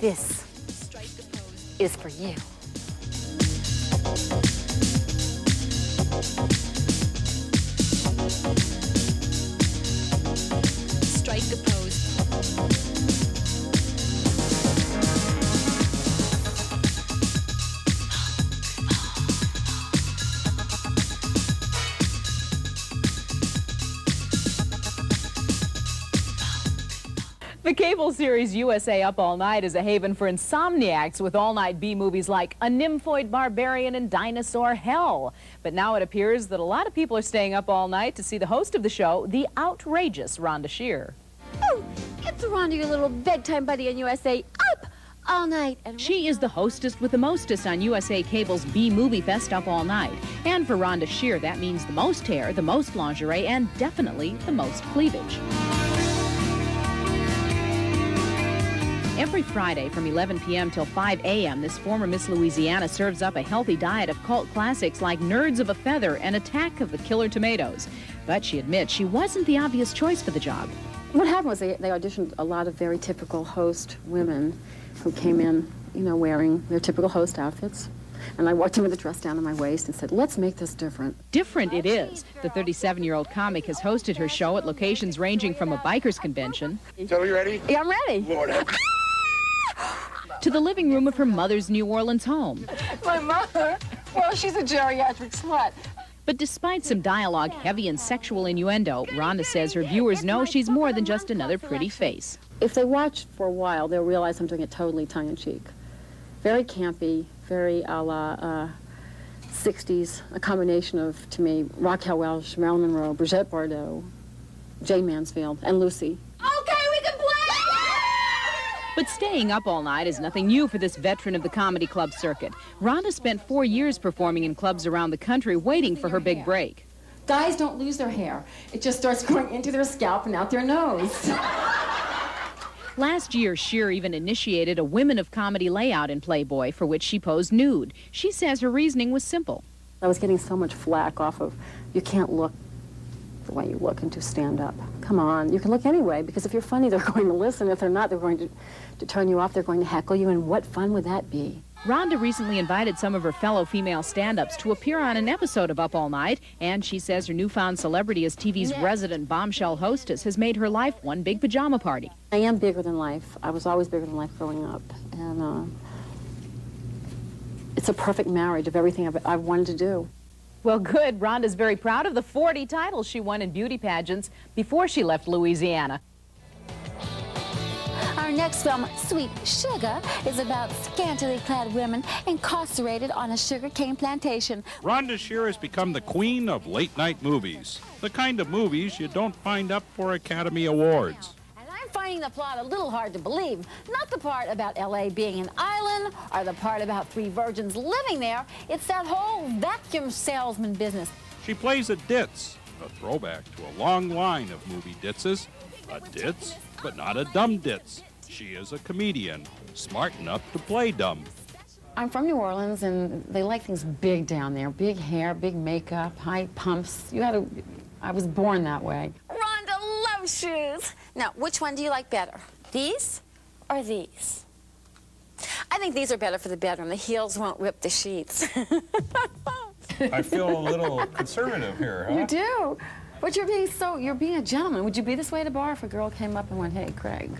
This is for you. Strike a pose. The cable series USA Up All Night is a haven for insomniacs with all-night B-movies like A Nymphoid Barbarian and Dinosaur Hell. But now it appears that a lot of people are staying up all night to see the host of the show, the outrageous Rhonda Shear. Oh, it's Rhonda, your little bedtime buddy on USA Up All Night. And she is the hostess with the mostest on USA Cable's B-Movie Fest Up All Night. And for Rhonda Shear, that means the most hair, the most lingerie, and definitely the most cleavage. Every Friday from 11 p.m. till 5 a.m., this former Miss Louisiana serves up a healthy diet of cult classics like Nerds of a Feather and Attack of the Killer Tomatoes. But she admits she wasn't the obvious choice for the job. What happened was they auditioned a lot of very typical host women who came in, you know, wearing their typical host outfits. And I walked in with a dress down to my waist and said, let's make this different. Different it is. The 37-year-old comic has hosted her show at locations ranging from a biker's convention. So you ready? Yeah, I'm ready. Lord, to the living room of her mother's New Orleans home. My mother? Well, she's a geriatric slut. But despite some dialogue heavy in sexual innuendo, Rhonda says her viewers know she's more than just another pretty face. If they watch for a while, they'll realize I'm doing it totally tongue-in-cheek. Very campy, very a la 60s, a combination of, to me, Raquel Welch, Marilyn Monroe, Brigitte Bardot, Jane Mansfield, and Lucy. But staying up all night is nothing new for this veteran of the comedy club circuit. Rhonda spent 4 years performing in clubs around the country waiting for her big break. Guys don't lose their hair. It just starts going into their scalp and out their nose. Last year, Shear even initiated a Women of Comedy layout in Playboy for which she posed nude. She says her reasoning was simple. I was getting so much flack off of, you can't look the way you look and do stand-up. Come on, you can look anyway, because if you're funny, they're going to listen. If they're not, they're going to turn you off. They're going to heckle you, and what fun would that be? Rhonda recently invited some of her fellow female stand-ups to appear on an episode of Up All Night, and she says her newfound celebrity as TV's resident bombshell hostess has made her life one big pajama party. I am bigger than life. I was always bigger than life growing up, and it's a perfect marriage of everything I've wanted to do. Well, good. Rhonda's very proud of the 40 titles she won in beauty pageants before she left Louisiana. Our next film, Sweet Sugar, is about scantily clad women incarcerated on a sugarcane plantation. Rhonda Shear has become the queen of late-night movies, the kind of movies you don't find up for Academy Awards. And I'm finding the plot a little hard to believe. Not the part about L.A. being an island or the part about 3 virgins living there. It's that whole vacuum salesman business. She plays a ditz, a throwback to a long line of movie ditzes. A ditz, but not a dumb ditz. She is a comedian, smart enough to play dumb. I'm from New Orleans, and they like things big down there. Big hair, big makeup, high pumps. I was born that way. Rhonda loves shoes. Now, which one do you like better? These or these? I think these are better for the bedroom. The heels won't rip the sheets. I feel a little conservative here, huh? You do. But you're being a gentleman. Would you be this way at a bar if a girl came up and went, hey, Craig,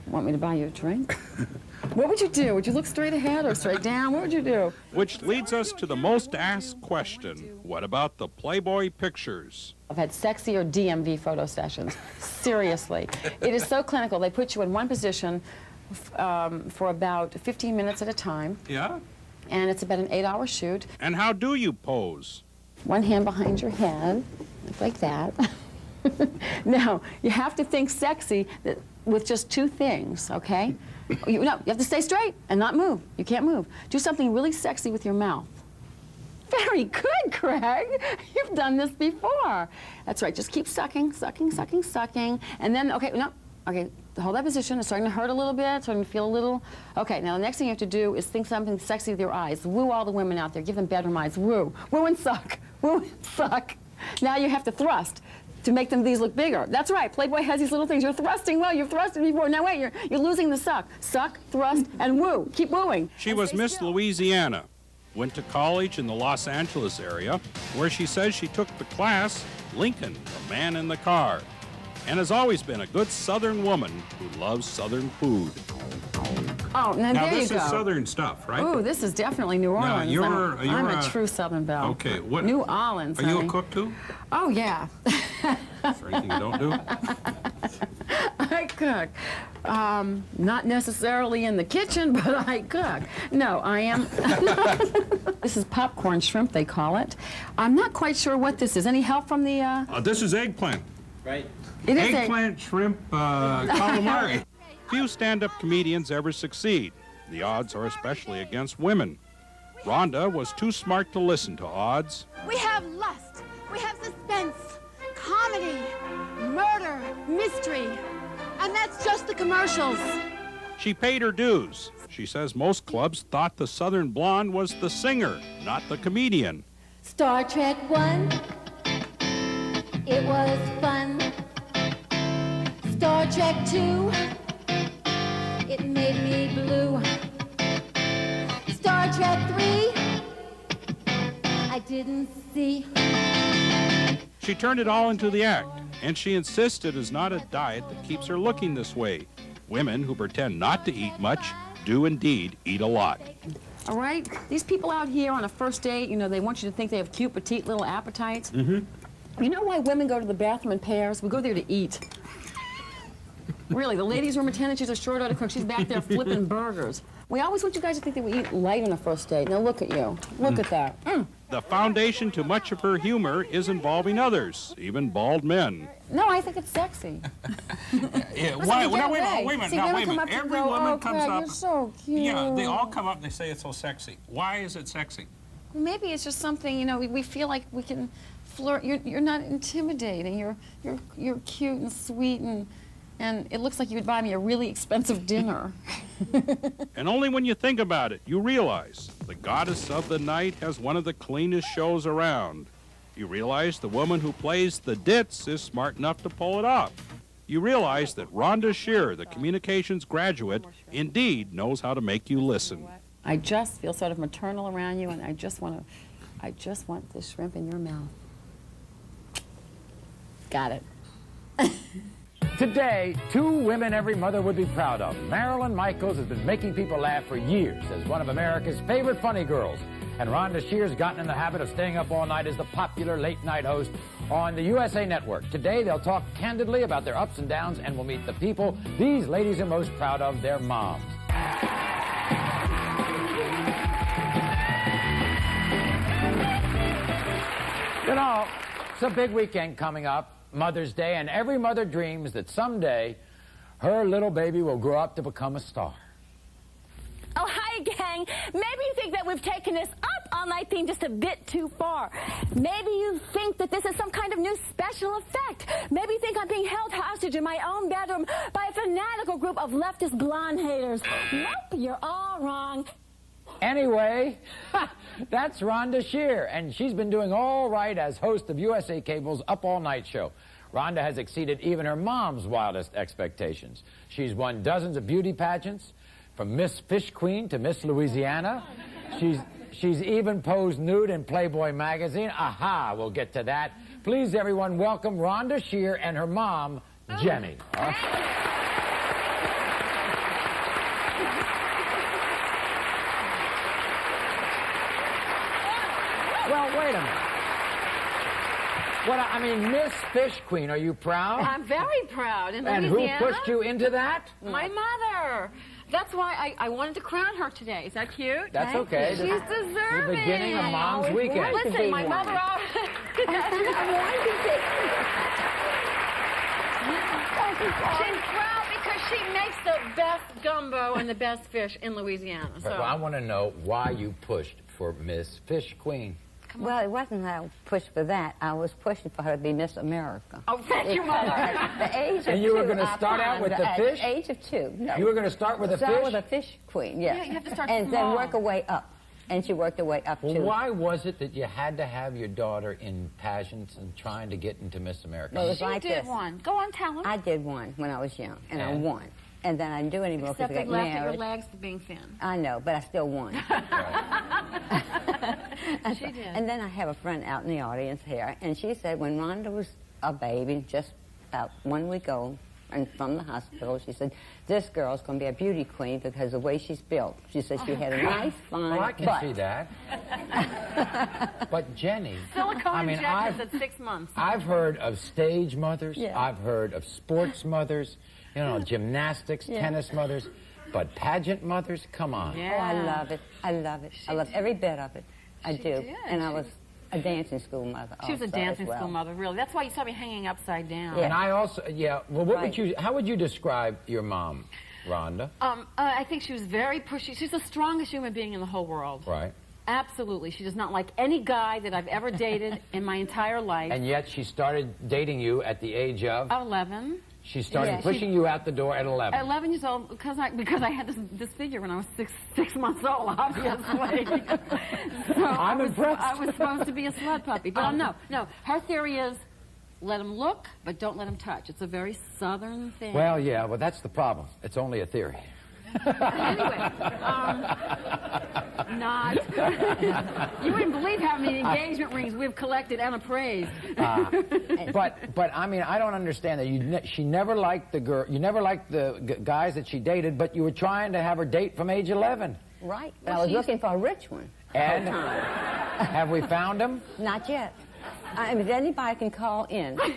want me to buy you a drink? What would you do? Would you look straight ahead or straight down? What would you do? Which leads us to the most asked question. What about the Playboy pictures? I've had sexy or DMV photo sessions. Seriously. It is so clinical. They put you in one position for about 15 minutes at a time. Yeah? And it's about an 8-hour shoot. And how do you pose? One hand behind your head, like that. Now, you have to think sexy with just 2 things, okay? You have to stay straight and not move. You can't move. Do something really sexy with your mouth. Very good, Craig. You've done this before. That's right. Just keep sucking, sucking, sucking, sucking. And then, okay, hold that position. It's starting to hurt a little bit, starting to feel a little. Okay, now the next thing you have to do is think something sexy with your eyes. Woo all the women out there. Give them bedroom eyes. Woo. Woo and suck. Woo and suck. Now you have to thrust. to make these look bigger. That's right. Playboy has these little things. You're thrusting well. You've thrusted before. Now wait, you're losing the suck. Suck, thrust, and woo. Keep wooing. She was Miss Louisiana. Went to college in the Los Angeles area, where she says she took the class Lincoln, the Man in the Car, and has always been a good Southern woman who loves Southern food. Oh, now there you this go. is Southern stuff, right? Ooh, this is definitely New Orleans. I'm a true Southern belle. Okay, what? New Orleans, Are you a honey. cook too? Oh, yeah. Is there anything you don't do? I cook. Not necessarily in the kitchen, but I cook. No, I am. This is popcorn shrimp, they call it. I'm not quite sure what this is. Any help from the... This is eggplant. Right. It is Eggplant, shrimp, calamari. Few stand-up comedians ever succeed. The odds are especially against women. Rhonda was too smart to listen to odds. We have lust. We have suspense, comedy, murder, mystery. And that's just the commercials. She paid her dues. She says most clubs thought the Southern Blonde was the singer, not the comedian. Star Trek 1, it was fun. Star Trek 2, it made me blue. Star Trek 3, I didn't see. She turned it all into the act, and she insists it is not a diet that keeps her looking this way. Women who pretend not to eat much do indeed eat a lot. All right? These people out here on a first date, you know, they want you to think they have cute, petite little appetites. Mm-hmm. You know why women go to the bathroom in pairs? We go there to eat. Really, the ladies' room attendant, she's a short order cook. She's back there flipping burgers. We always want you guys to think that we eat light on a first date. Now look at you. Look at that. The foundation to much of her humor is involving others, even bald men. No, I think it's sexy. Yeah, why? Now, wait a minute. See, Now, women wait a come minute. up to Every go, woman oh, comes Craig, up. You're so cute. Yeah, they all come up and they say it's so sexy. Why is it sexy? Maybe it's just something, you know, we feel like we can flirt. You're not intimidating. You're cute and sweet, and it looks like you would buy me a really expensive dinner. And only when you think about it, you realize the goddess of the night has one of the cleanest shows around. You realize the woman who plays the ditz is smart enough to pull it off. You realize that Rhonda Shear, the communications graduate, indeed knows how to make you listen. I just feel sort of maternal around you, and I just want this shrimp in your mouth. Got it. Today, two women every mother would be proud of. Marilyn Michaels has been making people laugh for years as one of America's favorite funny girls. And Rhonda Shear's gotten in the habit of staying up all night as the popular late-night host on the USA Network. Today, they'll talk candidly about their ups and downs, and we'll meet the people these ladies are most proud of, their moms. You know, it's a big weekend coming up. Mother's Day, and every mother dreams that someday her little baby will grow up to become a star. Oh, hi, gang. Maybe you think that we've taken this up all night theme just a bit too far. Maybe you think that this is some kind of new special effect. Maybe you think I'm being held hostage in my own bedroom by a fanatical group of leftist blonde haters. Nope, you're all wrong. Anyway, that's Rhonda Shear, and she's been doing all right as host of USA Cable's Up All Night show. Rhonda has exceeded even her mom's wildest expectations. She's won dozens of beauty pageants, from Miss Fish Queen to Miss Louisiana. She's even posed nude in Playboy magazine. Aha, we'll get to that. Please, everyone, welcome Rhonda Shear and her mom, Jenny. Well, wait a minute. I mean, Miss Fish Queen, are you proud? I'm very proud. In And Louisiana, who pushed you into that? my mother. That's why I wanted to crown her today. Is that cute? That's okay. She's The deserving. beginning of Mom's Weekend. Listen, my mother. She's proud because she makes the best gumbo and the best fish in Louisiana. So. Well, I want to know why you pushed for Miss Fish Queen. Well, it wasn't that I pushed for that. I was pushing for her to be Miss America. Oh, thank you, Mother. At the age of And you were two, going to I start out with the found fish? At the age of 2. No. You were going to start with a Start fish? with a fish queen, yes. Yeah, you have to start and small. then work our way up. And she worked her way up Well, to... why was it that you had to have your daughter in pageants and trying to get into Miss America? Well, it was She like did this. one. Go on, tell him. I did one when I was young, and I And? won. And then I didn't do any more because Except I they got laughed at your married. legs for being thin. I know, but I still won. She did. And then I have a friend out in the audience here, and she said when Rhonda was a baby, just about 1 week old, and from the hospital, she said, this girl's going to be a beauty queen because of the way she's built. She said she had a nice, fine Well, I can butt. see that. But Jenny, Silicone I mean, injections at 6 months. I've heard of stage mothers. Yeah. I've heard of sports mothers, you know, gymnastics, tennis mothers. But pageant mothers, come on. Oh, I love it. I love it. I love every bit of it. I do. did. And I was a dancing school mother She was a also dancing as well. school mother, really. That's why you saw me hanging upside down. Yeah. And I also, well, what Right. would you, how would you describe your mom, Rhonda? I think she was very pushy. She's the strongest human being in the whole world. Right. Absolutely. She does not like any guy that I've ever dated in my entire life. And yet she started dating you at the age of? 11. She started Yeah. pushing you out the door at 11. At 11 years old, because I had this figure when I was six months old, obviously. So I'm impressed. I was supposed to be a slut puppy. But no. Her theory is, let him look, but don't let him touch. It's a very Southern thing. Well, yeah, well, that's the problem. It's only a theory. Anyway, not. You wouldn't believe how many engagement rings we've collected and appraised. But I mean, I don't understand that. She never liked the girl. You never liked the guys that she dated, but you were trying to have her date from age 11. Right. But I was looking for a rich one. And the whole time. have we found him? Not yet. I mean, anybody can call in. He's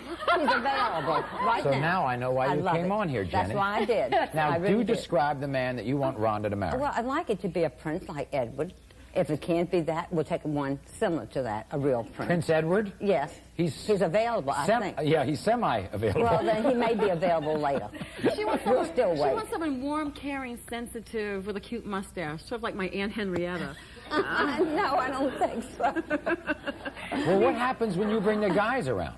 available right So now. now I know why I you love came it. on here, Jenny. That's why I did. Now, I really do did. describe the man that you want Rhonda to marry. Well, I'd like it to be a prince like Edward. If it can't be that, we'll take one similar to that, a real prince. Prince Edward? Yes. He's available, I think. Yeah, he's semi-available. Well, then he may be available later. She wants We'll someone, still she wait. wants someone warm, caring, sensitive, with a cute mustache, sort of like my Aunt Henrietta. No, I don't think so. Well, what happens when you bring the guys around?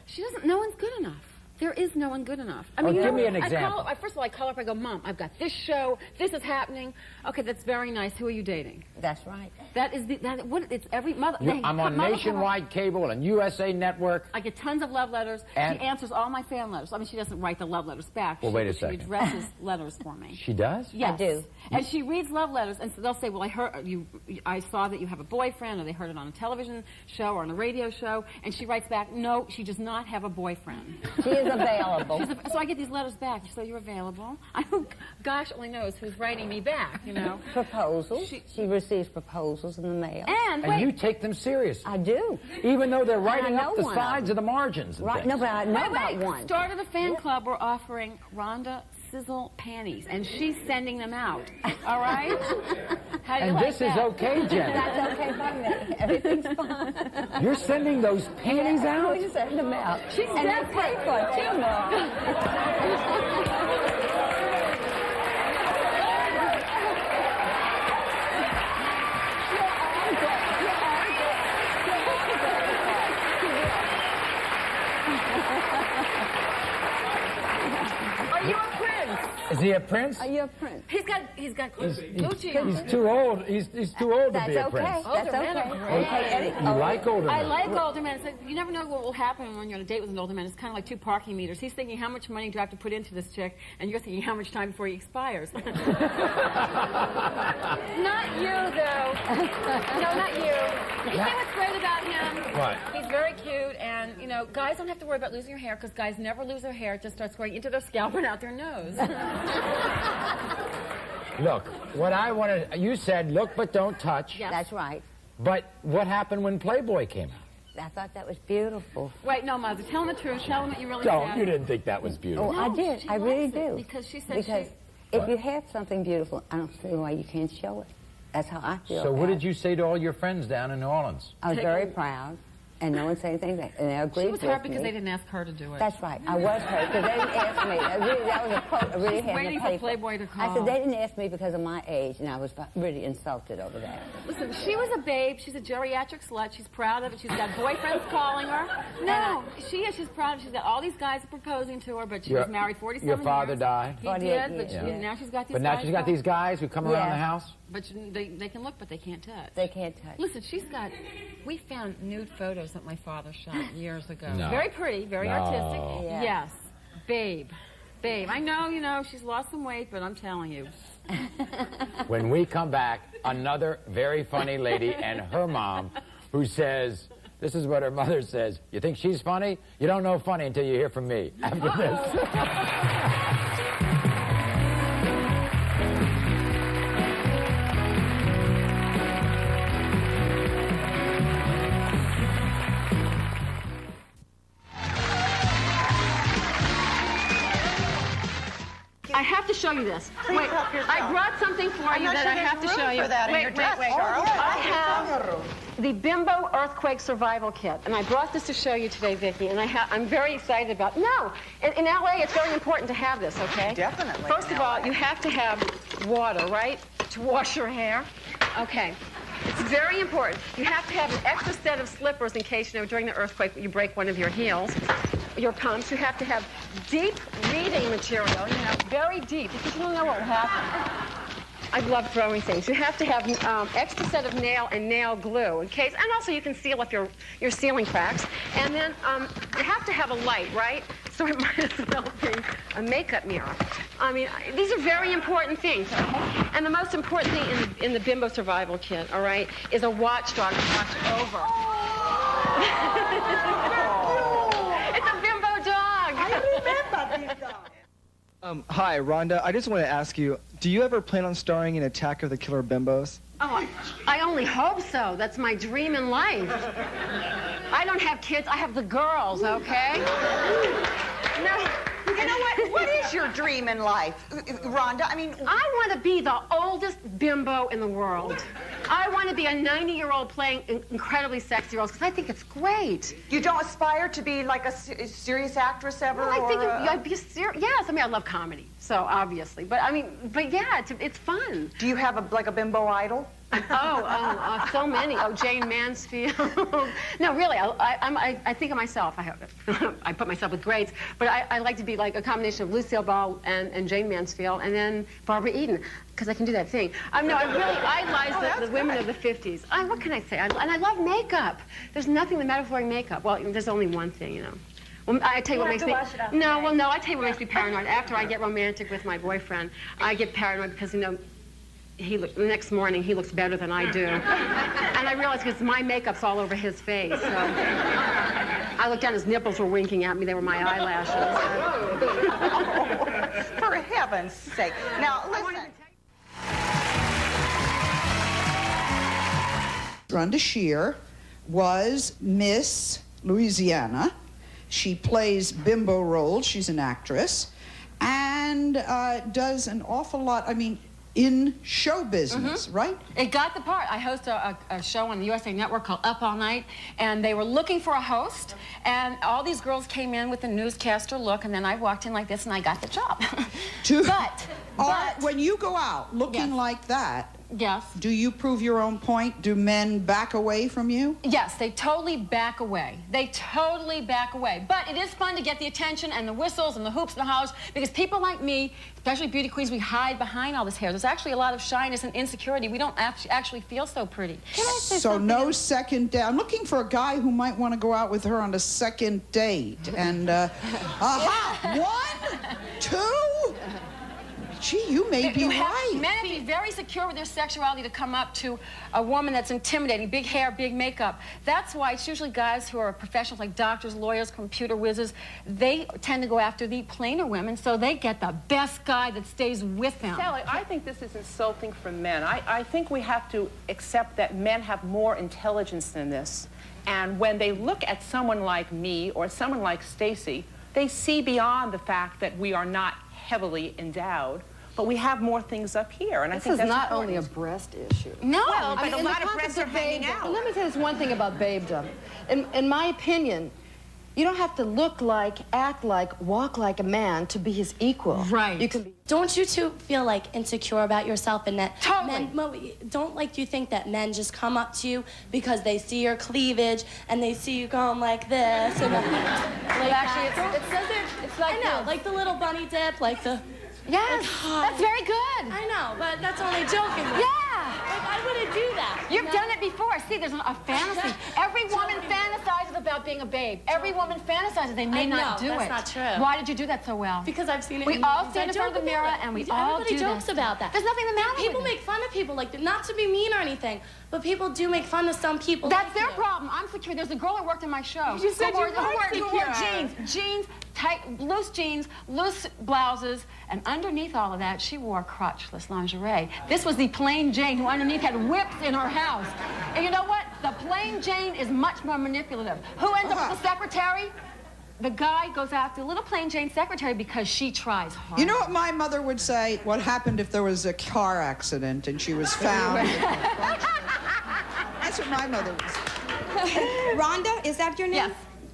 She doesn't. No one's good enough. There is no one good enough. I Well, mean, give me an I example. first of all, I call her up. I go, Mom, I've got this show. This is happening. Okay, that's very nice. Who are you dating? That's right. That is it's every mother. I'm on mother- Nationwide Cable and USA Network. I get tons of love letters. And- She answers all my fan letters. I mean, she doesn't write the love letters back. Well, wait a She second. addresses letters for me. She does? Yes. I do. And she reads love letters, and so they'll say, well, I saw that you have a boyfriend, or they heard it on a television show or on a radio show, and she writes back, no, she does not have a boyfriend. She is available. So I get these letters back. So you're available? Gosh only knows who's writing me back, you know. Proposals. She receives proposals in the mail. And And wait, you take them seriously. I do. Even though they're writing know up the one of sides of the margins. And Right. things. No, but I know about wait. one. Started a fan club. We're offering Rhonda Sizzle panties, and she's sending them out. All right? How do you And like this is that? okay, Jenny. That's okay by me. Everything's fine. You're sending those panties out? We send them out. She's and they pay for it too, Mom. Are you a prince? Is he a prince? Are you a prince? He's got Gucci on. He's too old. He's too old to That's be a okay. prince. That's Older men okay. are great. Okay. You like older men? I like older men. It's like, you never know what will happen when you're on a date with an older man. It's kind of like two parking meters. He's thinking, how much money do I have to put into this chick? And you're thinking, how much time before he expires? Not you, though. No, not you. You know what's great about him? What? He's very cute, and, you know, guys don't have to worry about losing your hair, because guys never lose their hair. It just starts going into their scalp and out their nose. Look, what I wanted, you said, look but don't touch. Yes. That's right. But what happened when Playboy came out? I thought that was beautiful. Wait, no, Mother, tell him the truth. Tell him what you really No, said. you didn't think that was beautiful. Oh, I did. she I really likes it, do. because she said Because she- if you have something beautiful, I don't see why you can't show it. That's how I feel. So what about did you say to all your friends down in New Orleans? I was very proud, And no one said anything back. And they agreed with me. She was hurt because they didn't ask her to do it. That's right. I was hurt because they didn't ask me. That was a quote I really had in the waiting paper. for Playboy to call. I said, they didn't ask me because of my age, and I was really insulted over that. Listen, she was a babe. She's a geriatric slut. She's proud of it. She's got boyfriends calling her. No, she is. She's proud of it. She's got all these guys proposing to her, but she was married 47 years. Your father died? He did, but now she's got these guys. But now she's got these guys who come around the house? But they can look, but they can't touch. They can't touch. Listen, we found nude photos that my father shot years ago. No. Very pretty, very artistic. Yeah. Yes. Babe. I know, she's lost some weight, but I'm telling you. When we come back, another very funny lady and her mom who says, this is what her mother says, you think she's funny? You don't know funny until you hear from me. After this. I have to show you this. Wait, I brought something for you that I have to show you. Wait. I have the Bimbo Earthquake Survival Kit, and I brought this to show you today, Vicki, and I'm very excited about it. No, in LA, it's very important to have this, okay? Definitely. First of all, you have to have water, right, to wash your hair. Okay. It's very important. You have to have an extra set of slippers in case, during the earthquake, you break one of your heels, your pumps. You have to have deep reading material, very deep, because you don't know what will happen. I love throwing things. You have to have extra set of nail glue in case, and also you can seal up your ceiling cracks. And then you have to have a light, right? So it might as well be a makeup mirror. I mean, these are very important things, okay? And the most important thing in the Bimbo Survival Kit, all right, is a watchdog to watch over. It's a Bimbo dog. I remember this dog. Hi, Rhonda. I just want to ask you, do you ever plan on starring in Attack of the Killer Bimbos? Oh, I only hope so. That's my dream in life. I don't have kids. I have the girls, okay? No. You know what? What is your dream in life, Rhonda? I mean, I want to be the oldest bimbo in the world. I want to be a 90-year-old playing incredibly sexy roles because I think it's great. You don't aspire to be like a serious actress ever? Well, I think I'd be serious. Yes, I mean, I love comedy, so obviously. But yeah, it's fun. Do you have a bimbo idol? So many. Oh, Jane Mansfield. No, really, I think of myself. I put myself with greats, but I like to be like a combination of Lucille Ball and Jane Mansfield, and then Barbara Eden, because I can do that thing. No, I really idolize the women of the 50s. What can I say? And I love makeup. There's nothing the matter with wearing makeup. Well, there's only one thing, Well, I tell you what makes me... I tell you what makes me paranoid. After I get romantic with my boyfriend, I get paranoid because, the next morning, he looks better than I do. And I realize because my makeup's all over his face. So I looked down, his nipples were winking at me. They were my eyelashes. For heaven's sake. Now, listen. Rhonda Shear was Miss Louisiana. She plays bimbo roles. She's an actress. And does an awful lot, in show business, right? It got the part. I host a show on the USA Network called Up All Night, and they were looking for a host, and all these girls came in with a newscaster look, and then I walked in like this, and I got the job. But when you go out looking like that, yes, do you prove your own point? Do men back away from you? Yes, they totally back away. They totally back away. But it is fun to get the attention and the whistles and the hoops and the hollers, because people like me, especially beauty queens, we hide behind all this hair. There's actually a lot of shyness and insecurity. We don't actually feel so pretty. Can I say something? No second date. I'm looking for a guy who might want to go out with her on a second date. And, 1, 2... Gee, you may be right. Men have to be very secure with their sexuality to come up to a woman that's intimidating, big hair, big makeup. That's why it's usually guys who are professionals like doctors, lawyers, computer whizzes. They tend to go after the plainer women, so they get the best guy that stays with them. Sally, I think this is insulting for men. I think we have to accept that men have more intelligence than this. And when they look at someone like me or someone like Stacy, they see beyond the fact that we are not heavily endowed. but we have more things up here, and I think This is that's not important. only a breast issue. No, Well, but I mean, a in the lot of concept breasts are hanging babedom- out. Let me tell you this one thing about babedom. In my opinion, you don't have to look like, act like, walk like a man to be his equal. Right. You can be. Don't you two feel like insecure about yourself and that Totally. don't like you think that men just come up to you because they see your cleavage and they see you going like this and like Actually, that? it's like I know, this. like the little bunny dip, like the Yes, like, that's very good. I know, but that's only joking. Yeah. Like, I wouldn't do that. You've done it before. See, there's a fantasy. Every woman fantasizes about being a babe. Every woman fantasizes. They may not do it. That's not true. Why did you do that so well? Because I've seen it. We in all movies. stand I in front of joke the mirror about it. and we all Everybody do jokes that. about that. There's nothing the matter People with it. make fun of people like that. Not to be mean or anything, but people do make fun of some people. That's like their you. problem. I'm secure. There's a girl that worked in my show. You said who wore, you weren't who wore secure. jeans, tight, loose jeans, loose blouses, and underneath all of that, she wore crotchless lingerie. This was the plain Jane who underneath had whips in her house. And you know what? The plain Jane is much more manipulative. Who ends up with the secretary? The guy goes after the little plain Jane secretary because she tries hard. You know what my mother would say? What happened if there was a car accident and she was found? That's what my mother would say. Rhonda, is that your name? Yes.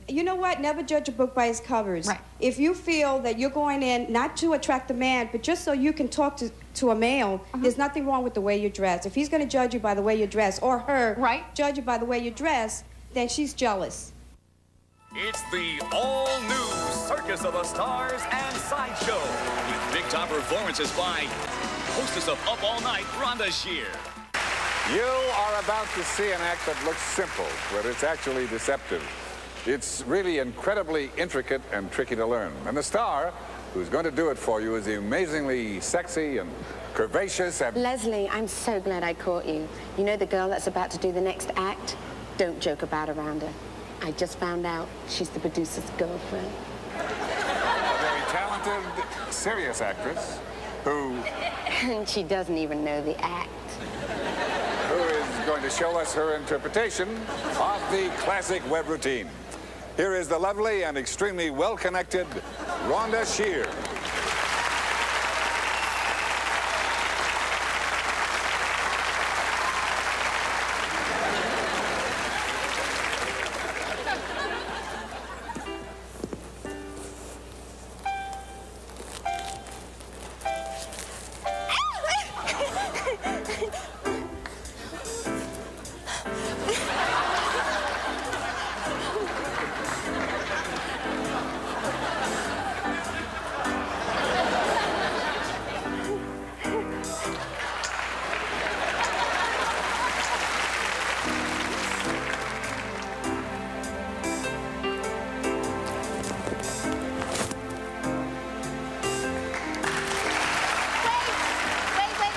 You know what? Never judge a book by its covers. Right. If you feel that you're going in not to attract a man, but just so you can talk to a male, there's nothing wrong with the way you dress. If he's going to judge you by the way you dress, or her judge you by the way you dress, then she's jealous. It's the all-new Circus of the Stars and Sideshow with big-time performances by hostess of Up All Night, Rhonda Shear. You are about to see an act that looks simple, but it's actually deceptive. It's really incredibly intricate and tricky to learn. And the star who's going to do it for you is amazingly sexy and curvaceous and... Leslie, I'm so glad I caught you. You know the girl that's about to do the next act? Don't joke about around her. I just found out she's the producer's girlfriend. A very talented, serious actress who... And she doesn't even know the act. Who is going to show us her interpretation of the classic web routine. Here is the lovely and extremely well-connected Rhonda Shear.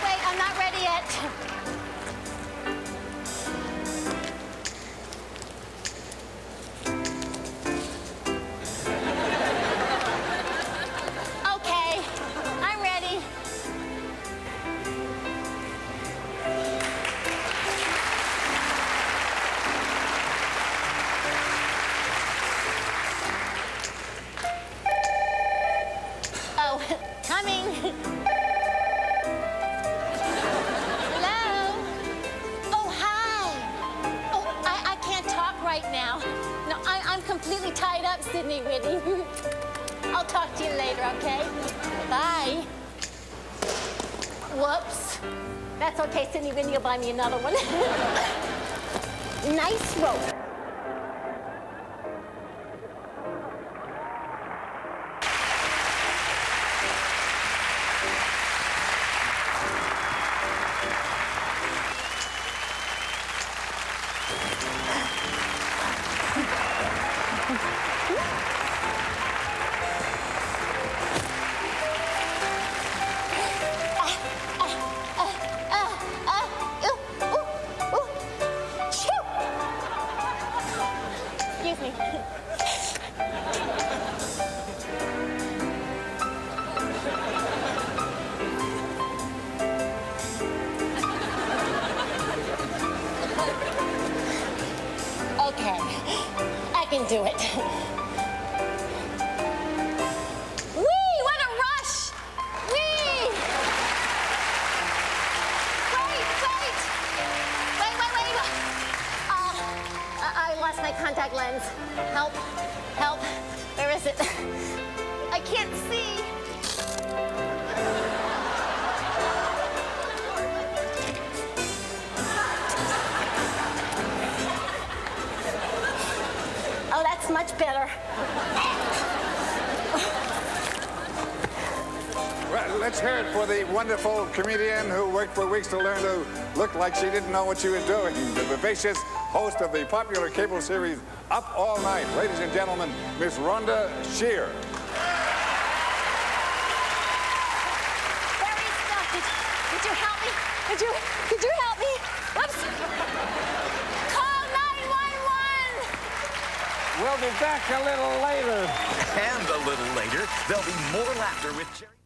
Wait, I'm not ready yet. Okay, I'm ready. Oh, coming. Hello? Oh, hi. Oh, I can't talk right now. No, I'm completely tied up, Sydney Whitney. I'll talk to you later, okay? Bye. Whoops. That's okay, Sydney Whitney will buy me another one. Nice rope. Excuse me. Okay, I can do it. Whee! What a rush! Whee! let's hear it for the wonderful comedian who worked for weeks to learn to look like she didn't know what she was doing. The vivacious host of the popular cable series Up All Night. Ladies and gentlemen, Miss Rhonda Shear. Could you help me? Could you help me? Oops. Call 911. We'll be back a little later. And a little later, there'll be more laughter with Jerry.